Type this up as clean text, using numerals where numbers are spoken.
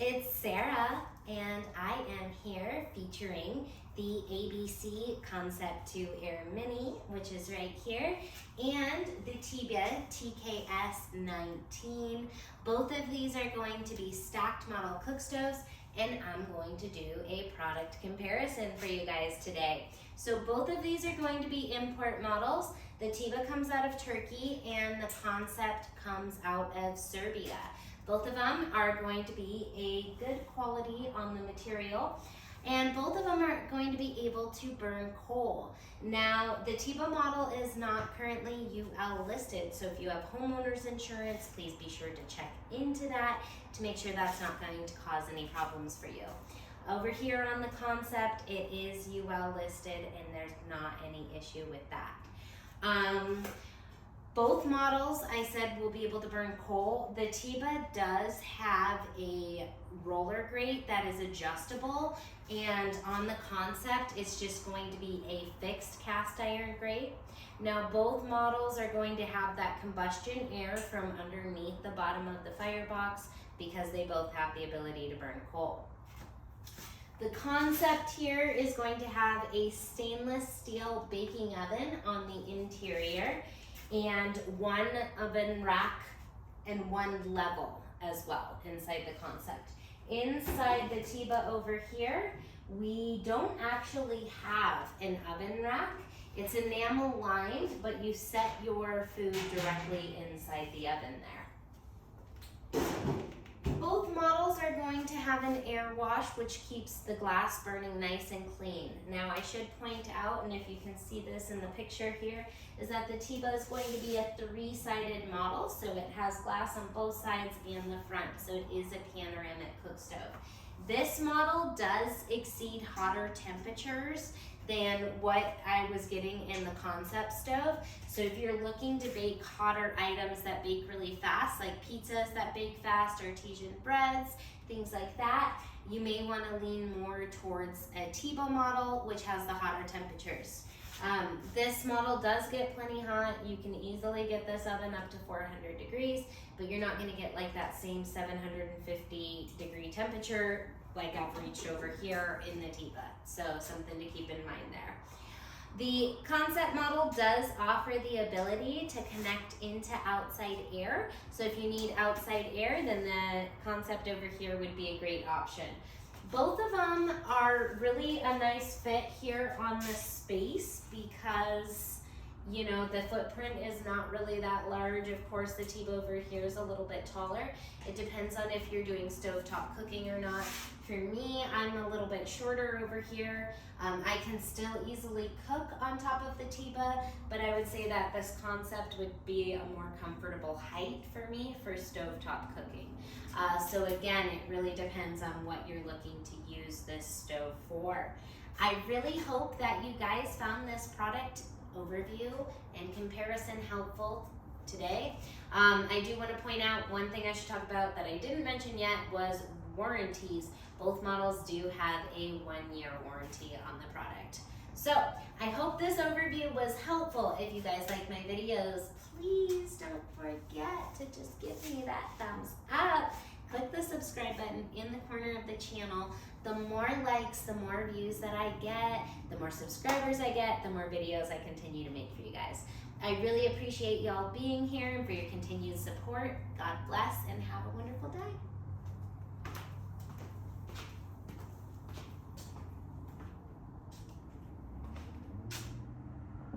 it's Sarah, and I am here featuring the ABC Concept 2 Air Mini, which is right here, and the Teba TKS19. Both of these are going to be stacked model cook stoves, and I'm going to do a product comparison for you guys today. So both of these are going to be import models. The Teba comes out of Turkey and the Concept comes out of Serbia. Both of them are going to be a good quality on the material, and both of them are going to be able to burn coal. Now, the Teba model is not currently UL listed, so if you have homeowners insurance, please be sure to check into that to make sure that's not going to cause any problems for you. Over here on the Concept, it is UL listed and there's not any issue with that. Both models, I said, will be able to burn coal. The Teba does have a roller grate that is adjustable, and on the Concept, it's just going to be a fixed cast iron grate. Now, both models are going to have that combustion air from underneath the bottom of the firebox because they both have the ability to burn coal. The Concept here is going to have a stainless steel baking oven on the interior, and one oven rack and one level as well inside the Concept. Inside the Teba over here, we don't actually have an oven rack. It's enamel lined, but you set your food directly inside the oven there. Both models are going to have an air wash, which keeps the glass burning nice and clean. Now, I should point out, and if you can see this in the picture here, is that the Teba is going to be a three-sided model, so it has glass on both sides and the front, so it is a panoramic cook stove. This model does exceed hotter temperatures than what I was getting in the Concept stove. So if you're looking to bake hotter items that bake really fast, like pizzas that bake fast, artesian breads, things like that, you may want to lean more towards a Teba model, which has the hotter temperatures. This model does get plenty hot. You can easily get this oven up to 400 degrees, but you're not going to get like that same 750 degree temperature like I've reached over here in the Teba. So something to keep in mind there. The Concept model does offer the ability to connect into outside air. So if you need outside air, then the Concept over here would be a great option. Both of them are really a nice fit here on the space because, you know, the footprint is not really that large. Of course, the Teba over here is a little bit taller. It depends on if you're doing stovetop cooking or not. For me, I'm a little bit shorter over here. I can still easily cook on top of the Teba, but I would say that this Concept would be a more comfortable height for me for stovetop cooking. So again, it really depends on what you're looking to use this stove for. I really hope that you guys found this product overview and comparison helpful today. I do want to point out one thing I should talk about that I didn't mention yet was warranties. Both models do have a 1-year warranty on the product. So I hope this overview was helpful. If you guys like my videos, please don't forget to just give me that thumbs up. Click the subscribe button in the corner of the channel. The more likes, the more views that I get, the more subscribers I get, the more videos I continue to make for you guys. I really appreciate y'all being here and for your continued support. God bless and have a wonderful day.